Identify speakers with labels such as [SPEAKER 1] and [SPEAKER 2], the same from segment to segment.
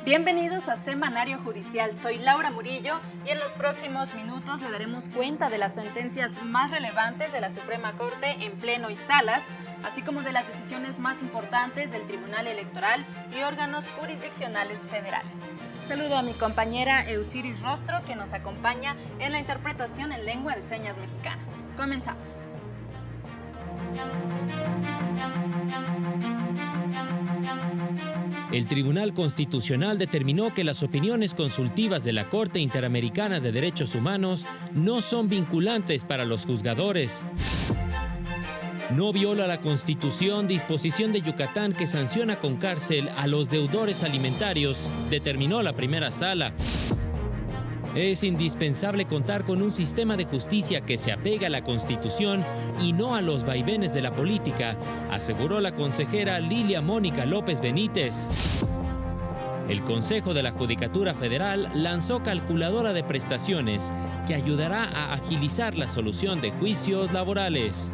[SPEAKER 1] Bienvenidos a Semanario Judicial, soy Laura Murillo y en los próximos minutos le daremos cuenta de las sentencias más relevantes de la Suprema Corte en pleno y salas, así como de las decisiones más importantes del Tribunal Electoral y órganos jurisdiccionales federales. Saludo a mi compañera Eusiris Rostro, que nos acompaña en la interpretación en lengua de señas mexicana. Comenzamos.
[SPEAKER 2] El Tribunal Constitucional determinó que las opiniones consultivas de la Corte Interamericana de Derechos Humanos no son vinculantes para los juzgadores. No viola la Constitución disposición de Yucatán que sanciona con cárcel a los deudores alimentarios, determinó la primera sala. Es indispensable contar con un sistema de justicia que se apega a la Constitución y no a los vaivenes de la política, aseguró la consejera Lilia Mónica López Benítez. El Consejo de la Judicatura Federal lanzó calculadora de prestaciones que ayudará a agilizar la solución de juicios laborales.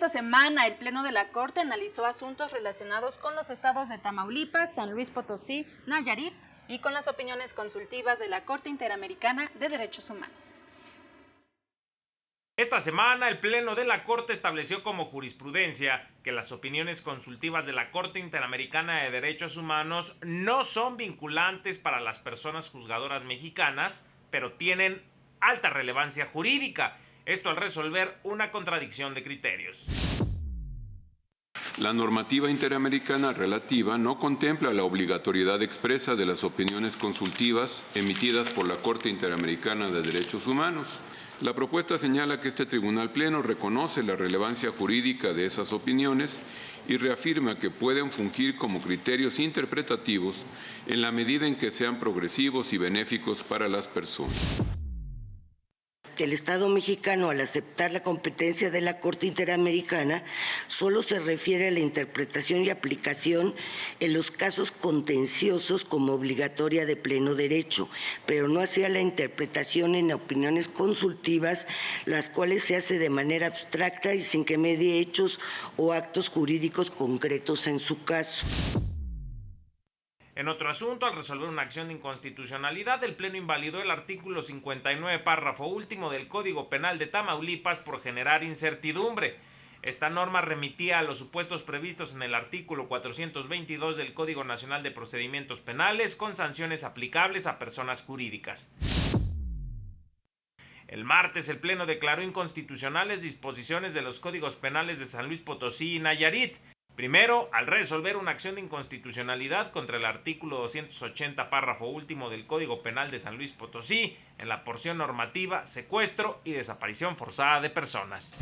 [SPEAKER 1] Esta semana, el Pleno de la Corte analizó asuntos relacionados con los estados de Tamaulipas, San Luis Potosí, Nayarit y con las opiniones consultivas de la Corte Interamericana de Derechos Humanos.
[SPEAKER 3] Esta semana, el Pleno de la Corte estableció como jurisprudencia que las opiniones consultivas de la Corte Interamericana de Derechos Humanos no son vinculantes para las personas juzgadoras mexicanas, pero tienen alta relevancia jurídica. Esto al resolver una contradicción de criterios.
[SPEAKER 4] La normativa interamericana relativa no contempla la obligatoriedad expresa de las opiniones consultivas emitidas por la Corte Interamericana de Derechos Humanos. La propuesta señala que este Tribunal Pleno reconoce la relevancia jurídica de esas opiniones y reafirma que pueden fungir como criterios interpretativos en la medida en que sean progresivos y benéficos para las personas.
[SPEAKER 5] El Estado mexicano, al aceptar la competencia de la Corte Interamericana, solo se refiere a la interpretación y aplicación en los casos contenciosos como obligatoria de pleno derecho, pero no hacia la interpretación en opiniones consultivas, las cuales se hace de manera abstracta y sin que medie hechos o actos jurídicos concretos en su caso.
[SPEAKER 3] En otro asunto, al resolver una acción de inconstitucionalidad, el Pleno invalidó el artículo 59, párrafo último del Código Penal de Tamaulipas por generar incertidumbre. Esta norma remitía a los supuestos previstos en el artículo 422 del Código Nacional de Procedimientos Penales con sanciones aplicables a personas jurídicas. El martes, el Pleno declaró inconstitucionales disposiciones de los códigos penales de San Luis Potosí y Nayarit. Primero, al resolver una acción de inconstitucionalidad contra el artículo 280, párrafo último del Código Penal de San Luis Potosí, en la porción normativa secuestro y desaparición forzada de personas.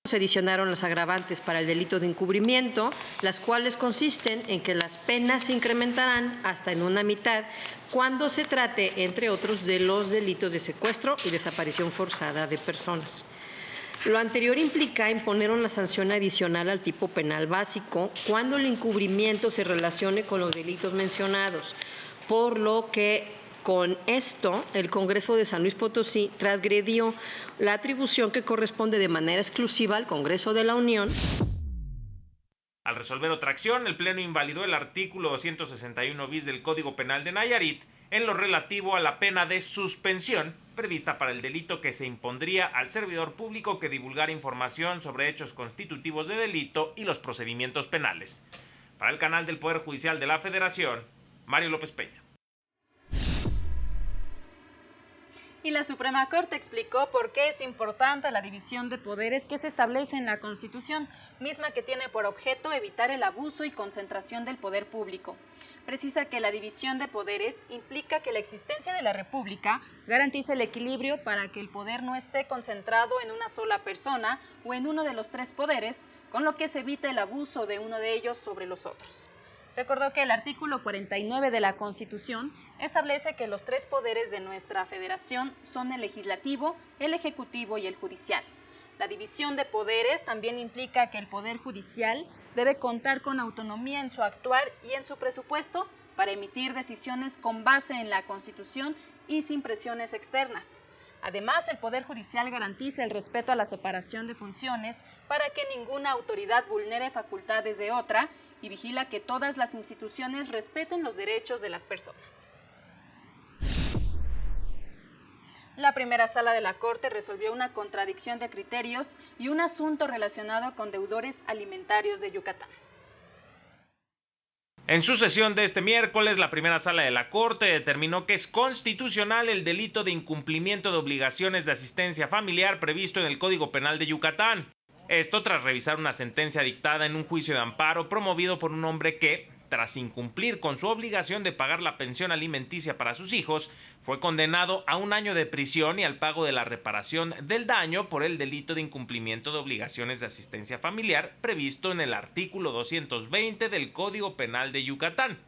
[SPEAKER 6] Se adicionaron las agravantes para el delito de encubrimiento, las cuales consisten en que las penas se incrementarán hasta en una mitad cuando se trate, entre otros, de los delitos de secuestro y desaparición forzada de personas. Lo anterior implica imponer una sanción adicional al tipo penal básico cuando el encubrimiento se relacione con los delitos mencionados, por lo que con esto el Congreso de San Luis Potosí transgredió la atribución que corresponde de manera exclusiva al Congreso de la Unión.
[SPEAKER 3] Al resolver otra acción, el Pleno invalidó el artículo 261 bis del Código Penal de Nayarit en lo relativo a la pena de suspensión prevista para el delito que se impondría al servidor público que divulgara información sobre hechos constitutivos de delito y los procedimientos penales. Para el canal del Poder Judicial de la Federación, Mario López Peña.
[SPEAKER 1] Y la Suprema Corte explicó por qué es importante la división de poderes que se establece en la Constitución, misma que tiene por objeto evitar el abuso y concentración del poder público. Precisa que la división de poderes implica que la existencia de la República garantiza el equilibrio para que el poder no esté concentrado en una sola persona o en uno de los tres poderes, con lo que se evita el abuso de uno de ellos sobre los otros. Recordó que el artículo 49 de la Constitución establece que los tres poderes de nuestra federación son el legislativo, el ejecutivo y el judicial. La división de poderes también implica que el Poder Judicial debe contar con autonomía en su actuar y en su presupuesto para emitir decisiones con base en la Constitución y sin presiones externas. Además, el Poder Judicial garantiza el respeto a la separación de funciones para que ninguna autoridad vulnere facultades de otra y vigila que todas las instituciones respeten los derechos de las personas. La primera sala de la Corte resolvió una contradicción de criterios y un asunto relacionado con deudores alimentarios de Yucatán.
[SPEAKER 3] En su sesión de este miércoles, la primera sala de la Corte determinó que es constitucional el delito de incumplimiento de obligaciones de asistencia familiar previsto en el Código Penal de Yucatán. Esto tras revisar una sentencia dictada en un juicio de amparo promovido por un hombre que, tras incumplir con su obligación de pagar la pensión alimenticia para sus hijos, fue condenado a 1 año de prisión y al pago de la reparación del daño por el delito de incumplimiento de obligaciones de asistencia familiar previsto en el artículo 220 del Código Penal de Yucatán.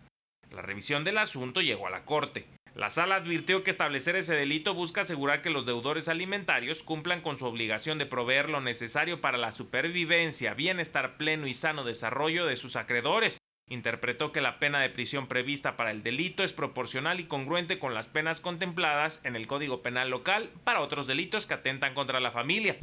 [SPEAKER 3] La revisión del asunto llegó a la Corte. La sala advirtió que establecer ese delito busca asegurar que los deudores alimentarios cumplan con su obligación de proveer lo necesario para la supervivencia, bienestar pleno y sano desarrollo de sus acreedores. Interpretó que la pena de prisión prevista para el delito es proporcional y congruente con las penas contempladas en el Código Penal local para otros delitos que atentan contra la familia.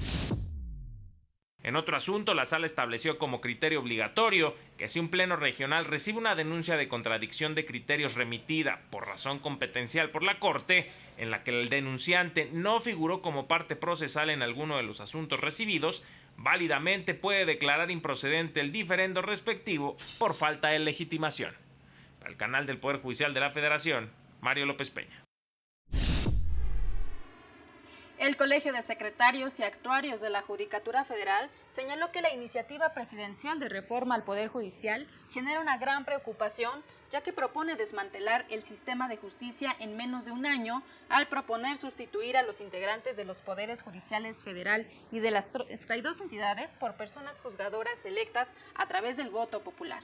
[SPEAKER 3] En otro asunto, la sala estableció como criterio obligatorio que si un pleno regional recibe una denuncia de contradicción de criterios remitida por razón competencial por la Corte, en la que el denunciante no figuró como parte procesal en alguno de los asuntos recibidos, válidamente puede declarar improcedente el diferendo respectivo por falta de legitimación. Para el canal del Poder Judicial de la Federación, Mario López Peña.
[SPEAKER 1] El Colegio de Secretarios y Actuarios de la Judicatura Federal señaló que la iniciativa presidencial de reforma al Poder Judicial genera una gran preocupación, ya que propone desmantelar el sistema de justicia en menos de un año al proponer sustituir a los integrantes de los poderes judiciales federal y de las 32 entidades por personas juzgadoras electas a través del voto popular,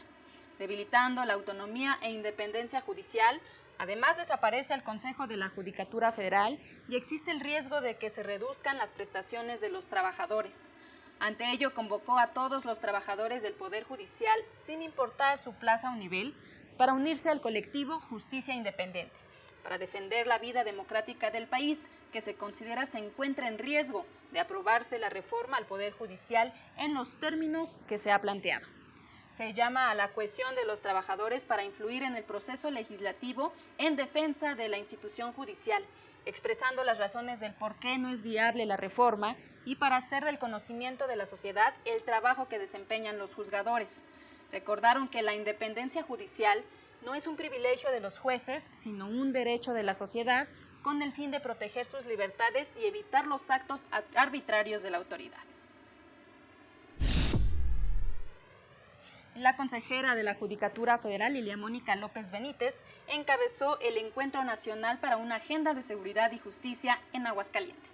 [SPEAKER 1] debilitando la autonomía e independencia judicial. Además, desaparece el Consejo de la Judicatura Federal y existe el riesgo de que se reduzcan las prestaciones de los trabajadores. Ante ello, convocó a todos los trabajadores del Poder Judicial, sin importar su plaza o nivel, para unirse al colectivo Justicia Independiente, para defender la vida democrática del país, que se considera se encuentra en riesgo de aprobarse la reforma al Poder Judicial en los términos que se ha planteado. Se llama a la cohesión de los trabajadores para influir en el proceso legislativo en defensa de la institución judicial, expresando las razones del por qué no es viable la reforma y para hacer del conocimiento de la sociedad el trabajo que desempeñan los juzgadores. Recordaron que la independencia judicial no es un privilegio de los jueces, sino un derecho de la sociedad con el fin de proteger sus libertades y evitar los actos arbitrarios de la autoridad. La consejera de la Judicatura Federal, Lilia Mónica López Benítez, encabezó el Encuentro Nacional para una Agenda de Seguridad y Justicia en Aguascalientes.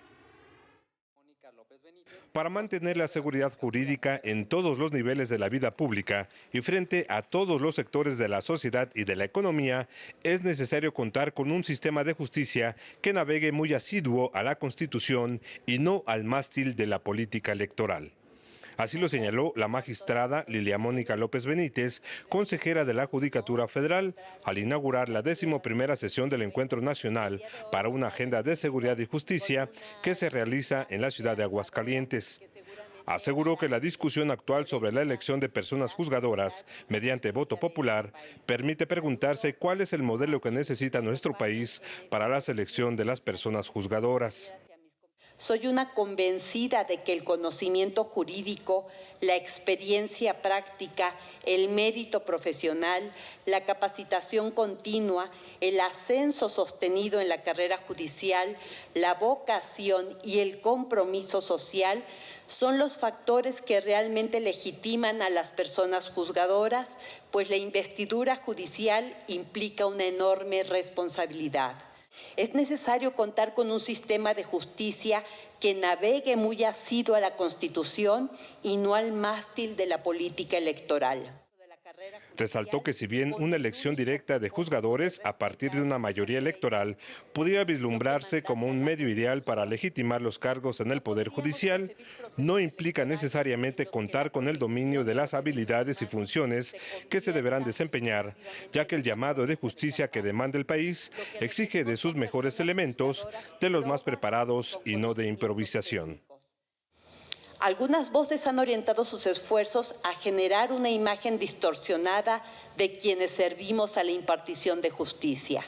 [SPEAKER 7] Para mantener la seguridad jurídica en todos los niveles de la vida pública y frente a todos los sectores de la sociedad y de la economía, es necesario contar con un sistema de justicia que navegue muy asiduo a la Constitución y no al mástil de la política electoral. Así lo señaló la magistrada Lilia Mónica López Benítez, consejera de la Judicatura Federal, al inaugurar la 11ª sesión del Encuentro Nacional para una Agenda de Seguridad y Justicia que se realiza en la ciudad de Aguascalientes. Aseguró que la discusión actual sobre la elección de personas juzgadoras mediante voto popular permite preguntarse cuál es el modelo que necesita nuestro país para la selección de las personas juzgadoras.
[SPEAKER 8] Soy una convencida de que el conocimiento jurídico, la experiencia práctica, el mérito profesional, la capacitación continua, el ascenso sostenido en la carrera judicial, la vocación y el compromiso social son los factores que realmente legitiman a las personas juzgadoras, pues la investidura judicial implica una enorme responsabilidad. Es necesario contar con un sistema de justicia que navegue muy asiduo a la Constitución y no al mástil de la política electoral.
[SPEAKER 7] Resaltó que si bien una elección directa de juzgadores a partir de una mayoría electoral pudiera vislumbrarse como un medio ideal para legitimar los cargos en el Poder Judicial, no implica necesariamente contar con el dominio de las habilidades y funciones que se deberán desempeñar, ya que el llamado de justicia que demanda el país exige de sus mejores elementos, de los más preparados y no de improvisación.
[SPEAKER 8] Algunas voces han orientado sus esfuerzos a generar una imagen distorsionada de quienes servimos a la impartición de justicia.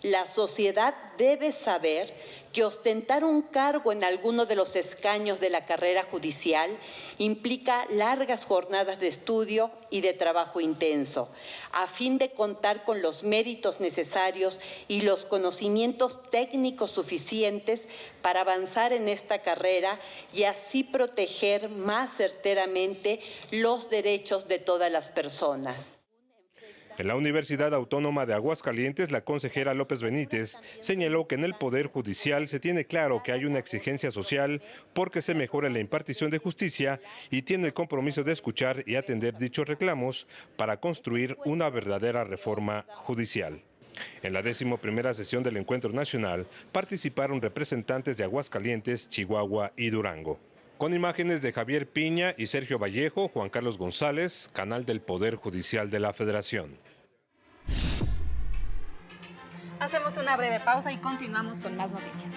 [SPEAKER 8] La sociedad debe saber que ostentar un cargo en alguno de los escaños de la carrera judicial implica largas jornadas de estudio y de trabajo intenso, a fin de contar con los méritos necesarios y los conocimientos técnicos suficientes para avanzar en esta carrera y así proteger más certeramente los derechos de todas las personas.
[SPEAKER 7] En la Universidad Autónoma de Aguascalientes, la consejera López Benítez señaló que en el Poder Judicial se tiene claro que hay una exigencia social porque se mejore la impartición de justicia y tiene el compromiso de escuchar y atender dichos reclamos para construir una verdadera reforma judicial. En la 11ª sesión del Encuentro Nacional participaron representantes de Aguascalientes, Chihuahua y Durango. Con imágenes de Javier Piña y Sergio Vallejo, Juan Carlos González, Canal del Poder Judicial de la Federación.
[SPEAKER 1] Hacemos una breve pausa y continuamos con más noticias.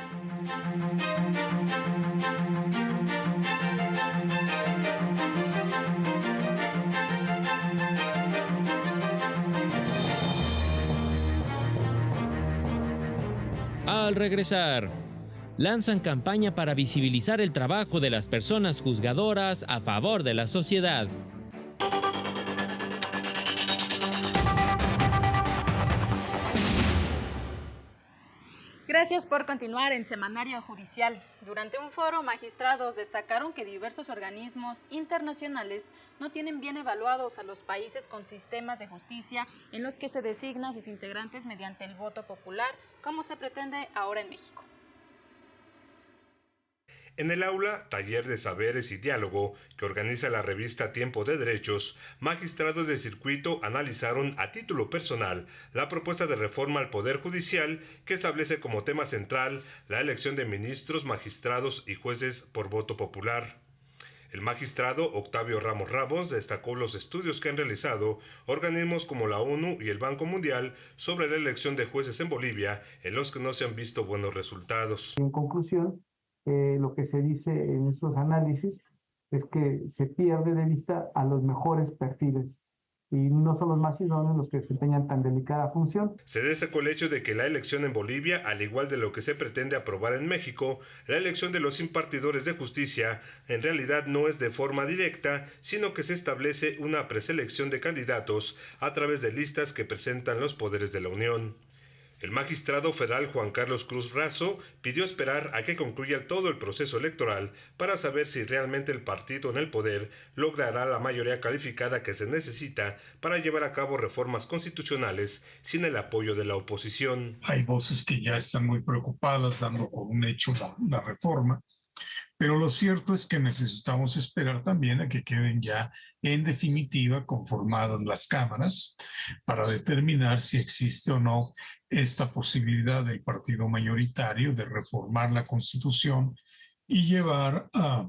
[SPEAKER 2] Al regresar, lanzan campaña para visibilizar el trabajo de las personas juzgadoras a favor de la sociedad.
[SPEAKER 1] Gracias por continuar en Semanario Judicial. Durante un foro, magistrados destacaron que diversos organismos internacionales no tienen bien evaluados a los países con sistemas de justicia en los que se designan sus integrantes mediante el voto popular, como se pretende ahora en México.
[SPEAKER 7] En el aula Taller de Saberes y Diálogo, que organiza la revista Tiempo de Derechos, magistrados del circuito analizaron a título personal la propuesta de reforma al Poder Judicial que establece como tema central la elección de ministros, magistrados y jueces por voto popular. El magistrado Octavio Ramos Ramos destacó los estudios que han realizado organismos como la ONU y el Banco Mundial sobre la elección de jueces en Bolivia, en los que no se han visto buenos resultados.
[SPEAKER 9] En conclusión, lo que se dice en estos análisis es que se pierde de vista a los mejores perfiles y no son los más idóneos los que desempeñan tan delicada función.
[SPEAKER 7] Se destacó el hecho de que la elección en Bolivia, al igual de lo que se pretende aprobar en México, la elección de los impartidores de justicia en realidad no es de forma directa, sino que se establece una preselección de candidatos a través de listas que presentan los poderes de la Unión. El magistrado federal Juan Carlos Cruz Razo pidió esperar a que concluya todo el proceso electoral para saber si realmente el partido en el poder logrará la mayoría calificada que se necesita para llevar a cabo reformas constitucionales sin el apoyo de la oposición.
[SPEAKER 10] Hay voces que ya están muy preocupadas dando por un hecho la reforma, pero lo cierto es que necesitamos esperar también a que queden ya en definitiva conformadas las cámaras para determinar si existe o no esta posibilidad del partido mayoritario de reformar la Constitución y llevar a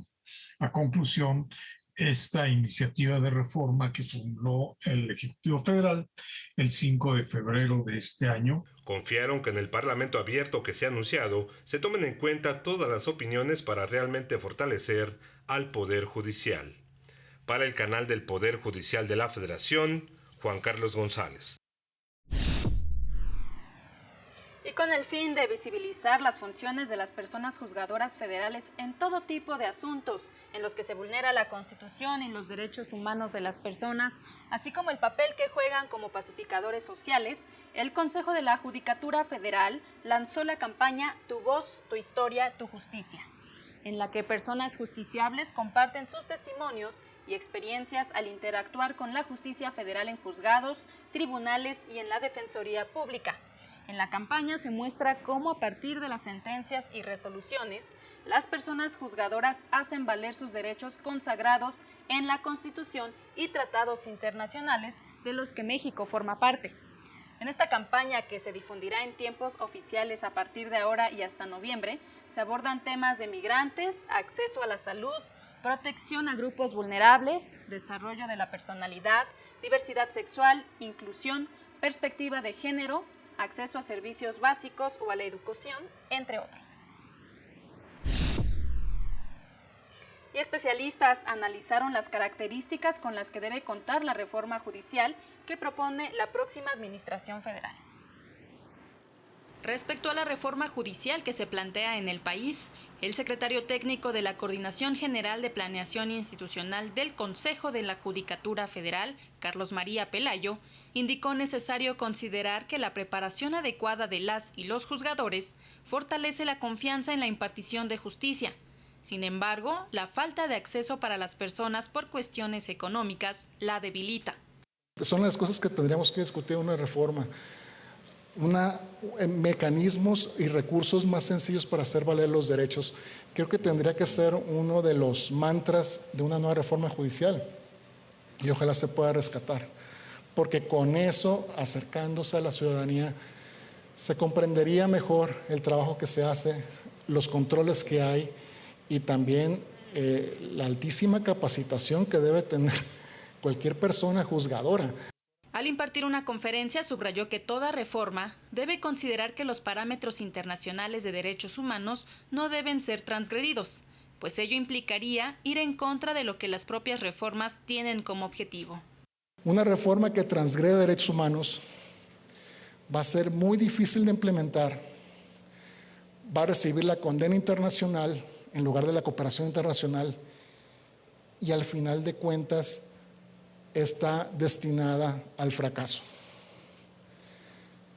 [SPEAKER 10] conclusión esta iniciativa de reforma que fundó el Ejecutivo Federal el 5 de febrero de este año.
[SPEAKER 7] Confiaron que en el Parlamento abierto que se ha anunciado se tomen en cuenta todas las opiniones para realmente fortalecer al Poder Judicial. Para el canal del Poder Judicial de la Federación, Juan Carlos González.
[SPEAKER 1] Y con el fin de visibilizar las funciones de las personas juzgadoras federales en todo tipo de asuntos en los que se vulnera la Constitución y los derechos humanos de las personas, así como el papel que juegan como pacificadores sociales, el Consejo de la Judicatura Federal lanzó la campaña Tu voz, tu historia, tu justicia, en la que personas justiciables comparten sus testimonios y experiencias al interactuar con la justicia federal en juzgados, tribunales y en la Defensoría Pública. En la campaña se muestra cómo a partir de las sentencias y resoluciones, las personas juzgadoras hacen valer sus derechos consagrados en la Constitución y tratados internacionales de los que México forma parte. En esta campaña, que se difundirá en tiempos oficiales a partir de ahora y hasta noviembre, se abordan temas de migrantes, acceso a la salud, protección a grupos vulnerables, desarrollo de la personalidad, diversidad sexual, inclusión, perspectiva de género, acceso a servicios básicos o a la educación, entre otros. Y especialistas analizaron las características con las que debe contar la reforma judicial que propone la próxima Administración Federal. Respecto a la reforma judicial que se plantea en el país, el secretario técnico de la Coordinación General de Planeación Institucional del Consejo de la Judicatura Federal, Carlos María Pelayo, indicó necesario considerar que la preparación adecuada de las y los juzgadores fortalece la confianza en la impartición de justicia. Sin embargo, la falta de acceso para las personas por cuestiones económicas la debilita.
[SPEAKER 11] Son las cosas que tendríamos que discutir en una reforma. Mecanismos y recursos más sencillos para hacer valer los derechos. Creo que tendría que ser uno de los mantras de una nueva reforma judicial y ojalá se pueda rescatar, porque con eso, acercándose a la ciudadanía, se comprendería mejor el trabajo que se hace, los controles que hay y también la altísima capacitación que debe tener cualquier persona juzgadora.
[SPEAKER 1] Al impartir una conferencia, subrayó que toda reforma debe considerar que los parámetros internacionales de derechos humanos no deben ser transgredidos, pues ello implicaría ir en contra de lo que las propias reformas tienen como objetivo.
[SPEAKER 11] Una reforma que transgrede derechos humanos va a ser muy difícil de implementar, va a recibir la condena internacional en lugar de la cooperación internacional y al final de cuentas está destinada al fracaso.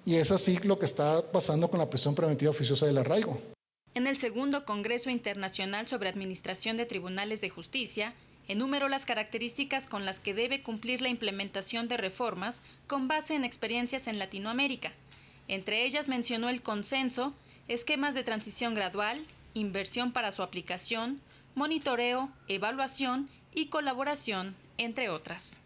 [SPEAKER 11] Y es así lo que está pasando con la prisión preventiva oficiosa del arraigo.
[SPEAKER 1] En el segundo Congreso Internacional sobre Administración de Tribunales de Justicia, enumeró las características con las que debe cumplir la implementación de reformas con base en experiencias en Latinoamérica. Entre ellas mencionó el consenso, esquemas de transición gradual, inversión para su aplicación, monitoreo, evaluación y colaboración, entre otras.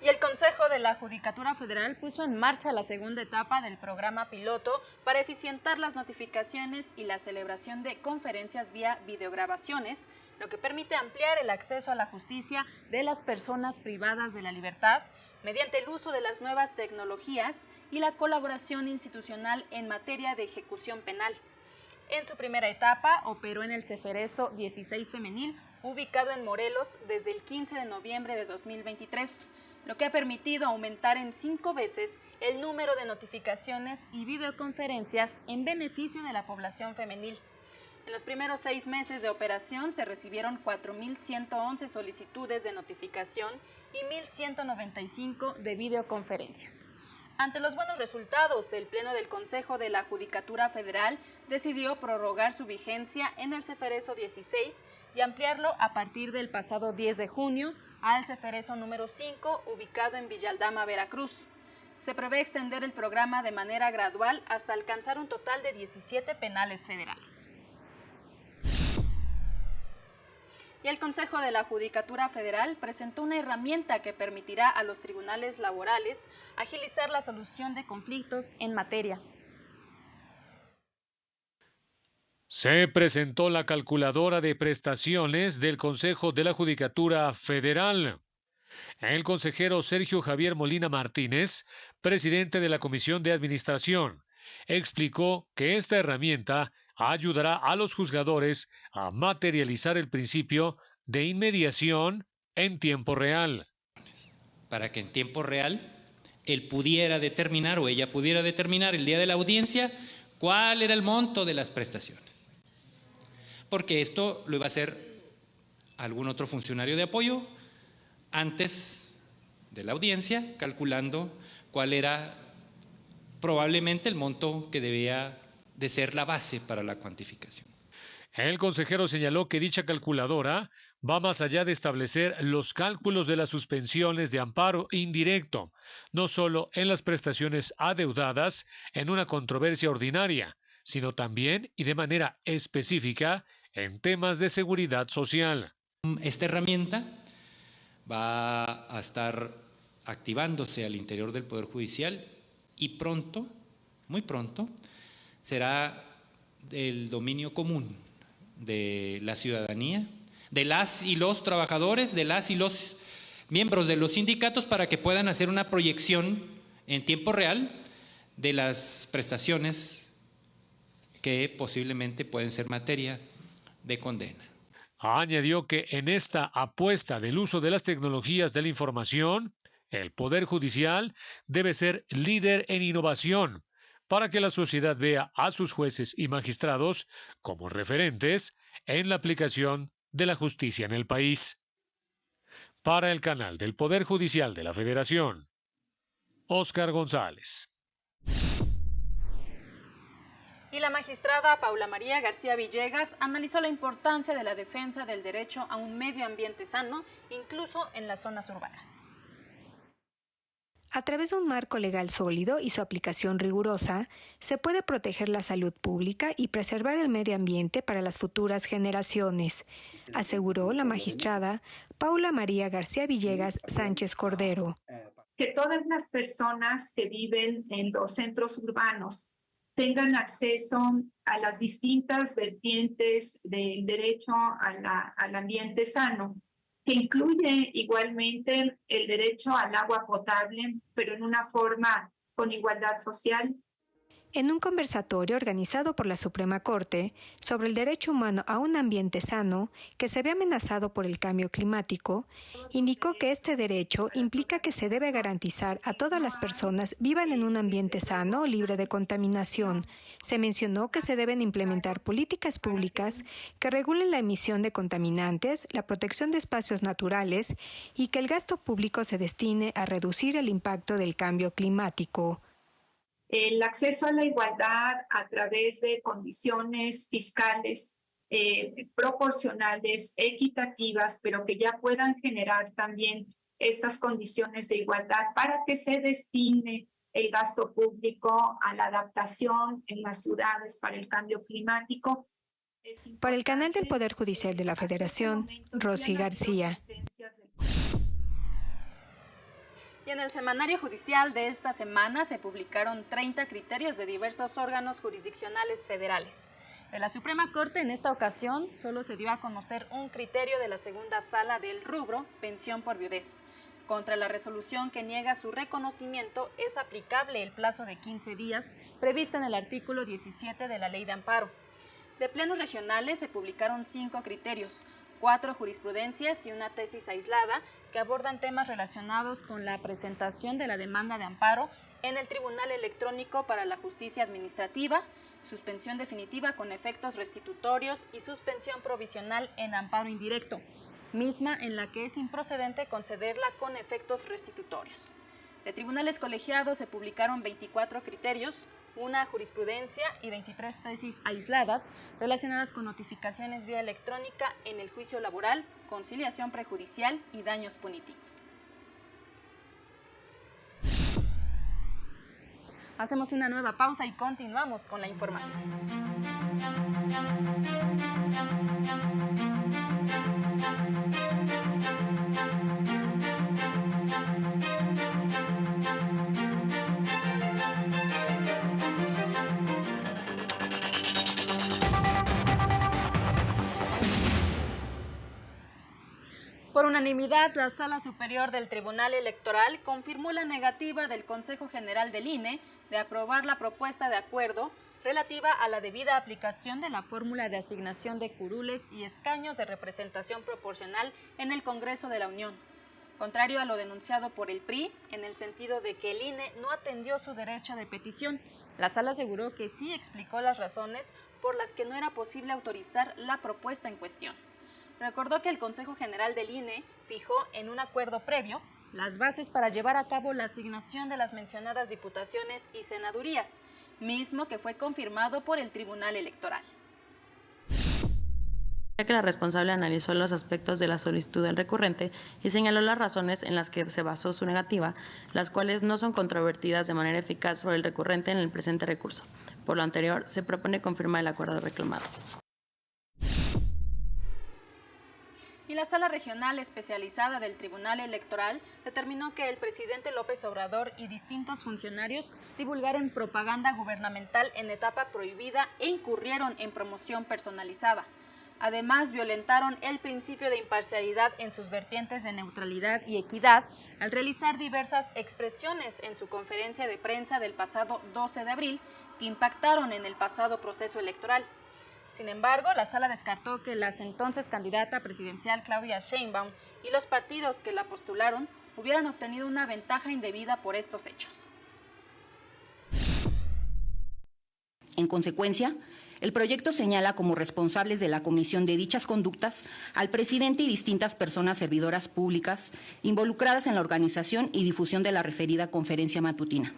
[SPEAKER 1] Y el Consejo de la Judicatura Federal puso en marcha la segunda etapa del programa piloto para eficientar las notificaciones y la celebración de conferencias vía videograbaciones, lo que permite ampliar el acceso a la justicia de las personas privadas de la libertad mediante el uso de las nuevas tecnologías y la colaboración institucional en materia de ejecución penal. En su primera etapa, operó en el Ceferezo 16 Femenil, ubicado en Morelos desde el 15 de noviembre de 2023, lo que ha permitido aumentar en 5 veces el número de notificaciones y videoconferencias en beneficio de la población femenil. En los primeros 6 meses de operación se recibieron 4.111 solicitudes de notificación y 1.195 de videoconferencias. Ante los buenos resultados, el Pleno del Consejo de la Judicatura Federal decidió prorrogar su vigencia en el Ceferezo 16 y ampliarlo a partir del pasado 10 de junio al Ceferezo número 5, ubicado en Villaldama, Veracruz. Se prevé extender el programa de manera gradual hasta alcanzar un total de 17 penales federales. Y el Consejo de la Judicatura Federal presentó una herramienta que permitirá a los tribunales laborales agilizar la solución de conflictos en materia.
[SPEAKER 12] Se presentó la calculadora de prestaciones del Consejo de la Judicatura Federal. El consejero Sergio Javier Molina Martínez, presidente de la Comisión de Administración, explicó que esta herramienta ayudará a los juzgadores a materializar el principio de inmediación en tiempo real.
[SPEAKER 13] Para que en tiempo real él pudiera determinar o ella pudiera determinar el día de la audiencia cuál era el monto de las prestaciones. Porque esto lo iba a hacer algún otro funcionario de apoyo antes de la audiencia, calculando cuál era probablemente el monto que debía de ser la base para la cuantificación.
[SPEAKER 12] El consejero señaló que dicha calculadora va más allá de establecer los cálculos de las suspensiones de amparo indirecto, no solo en las prestaciones adeudadas en una controversia ordinaria, sino también y de manera específica en temas de seguridad social.
[SPEAKER 13] Esta herramienta va a estar activándose al interior del Poder Judicial y pronto, muy pronto, será el dominio común de la ciudadanía, de las y los trabajadores, de las y los miembros de los sindicatos, para que puedan hacer una proyección en tiempo real de las prestaciones que posiblemente pueden ser materia de condena.
[SPEAKER 12] Añadió que en esta apuesta del uso de las tecnologías de la información, el Poder Judicial debe ser líder en innovación para que la sociedad vea a sus jueces y magistrados como referentes en la aplicación de la justicia en el país. Para el canal del Poder Judicial de la Federación, Óscar González.
[SPEAKER 1] Y la magistrada Paula María García Villegas analizó la importancia de la defensa del derecho a un medio ambiente sano, incluso en las zonas urbanas.
[SPEAKER 14] A través de un marco legal sólido y su aplicación rigurosa, se puede proteger la salud pública y preservar el medio ambiente para las futuras generaciones, aseguró la magistrada Paula María García Villegas Sánchez Cordero.
[SPEAKER 15] Que todas las personas que viven en los centros urbanos tengan acceso a las distintas vertientes del derecho al ambiente sano, que incluye igualmente el derecho al agua potable, pero en una forma con igualdad social.
[SPEAKER 14] En un conversatorio organizado por la Suprema Corte sobre el derecho humano a un ambiente sano que se ve amenazado por el cambio climático, indicó que este derecho implica que se debe garantizar a todas las personas vivan en un ambiente sano, libre de contaminación. Se mencionó que se deben implementar políticas públicas que regulen la emisión de contaminantes, la protección de espacios naturales y que el gasto público se destine a reducir el impacto del cambio climático.
[SPEAKER 15] El acceso a la igualdad a través de condiciones fiscales proporcionales, equitativas, pero que ya puedan generar también estas condiciones de igualdad para que se destine el gasto público a la adaptación en las ciudades para el cambio climático.
[SPEAKER 14] Para el canal del Poder Judicial de la Federación, Rosy García.
[SPEAKER 1] Y en el semanario judicial de esta semana se publicaron 30 criterios de diversos órganos jurisdiccionales federales. De la Suprema Corte en esta ocasión solo se dio a conocer un criterio de la segunda sala del rubro pensión por viudez. Contra la resolución que niega su reconocimiento es aplicable el plazo de 15 días previsto en el artículo 17 de la Ley de Amparo. De plenos regionales se publicaron 5 criterios, 4 jurisprudencias y una tesis aislada que abordan temas relacionados con la presentación de la demanda de amparo en el Tribunal Electrónico para la Justicia Administrativa, suspensión definitiva con efectos restitutorios y suspensión provisional en amparo indirecto, misma en la que es improcedente concederla con efectos restitutorios. De tribunales colegiados se publicaron 24 criterios, una jurisprudencia y 23 tesis aisladas relacionadas con notificaciones vía electrónica en el juicio laboral, conciliación prejudicial y daños punitivos. Hacemos una nueva pausa y continuamos con la información. Por unanimidad, la Sala Superior del Tribunal Electoral confirmó la negativa del Consejo General del INE de aprobar la propuesta de acuerdo relativa a la debida aplicación de la fórmula de asignación de curules y escaños de representación proporcional en el Congreso de la Unión. Contrario a lo denunciado por el PRI, en el sentido de que el INE no atendió su derecho de petición, la Sala aseguró que sí explicó las razones por las que no era posible autorizar la propuesta en cuestión. Recordó que el Consejo General del INE fijó en un acuerdo previo las bases para llevar a cabo la asignación de las mencionadas diputaciones y senadurías, mismo que fue confirmado por el Tribunal Electoral.
[SPEAKER 16] Que la responsable analizó los aspectos de la solicitud del recurrente y señaló las razones en las que se basó su negativa, las cuales no son controvertidas de manera eficaz por el recurrente en el presente recurso. Por lo anterior, se propone confirmar el acuerdo reclamado.
[SPEAKER 1] Y la Sala Regional Especializada del Tribunal Electoral determinó que el presidente López Obrador y distintos funcionarios divulgaron propaganda gubernamental en etapa prohibida e incurrieron en promoción personalizada. Además, violentaron el principio de imparcialidad en sus vertientes de neutralidad y equidad al realizar diversas expresiones en su conferencia de prensa del pasado 12 de abril que impactaron en el pasado proceso electoral. Sin embargo, la sala descartó que la entonces candidata presidencial Claudia Sheinbaum y los partidos que la postularon hubieran obtenido una ventaja indebida por estos hechos.
[SPEAKER 17] En consecuencia, el proyecto señala como responsables de la comisión de dichas conductas al presidente y distintas personas servidoras públicas involucradas en la organización y difusión de la referida conferencia matutina.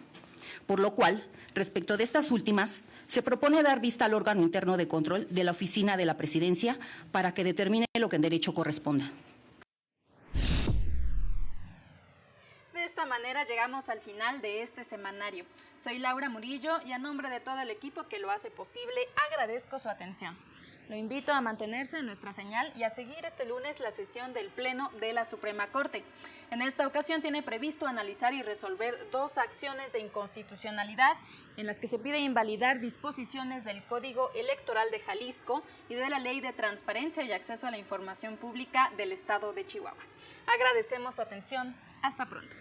[SPEAKER 17] Por lo cual, respecto de estas últimas, se propone dar vista al órgano interno de control de la Oficina de la Presidencia para que determine lo que en derecho corresponda.
[SPEAKER 1] De esta manera llegamos al final de este semanario. Soy Laura Murillo y a nombre de todo el equipo que lo hace posible, agradezco su atención. Lo invito a mantenerse en nuestra señal y a seguir este lunes la sesión del Pleno de la Suprema Corte. En esta ocasión tiene previsto analizar y resolver 2 acciones de inconstitucionalidad en las que se pide invalidar disposiciones del Código Electoral de Jalisco y de la Ley de Transparencia y Acceso a la Información Pública del Estado de Chihuahua. Agradecemos su atención. Hasta pronto.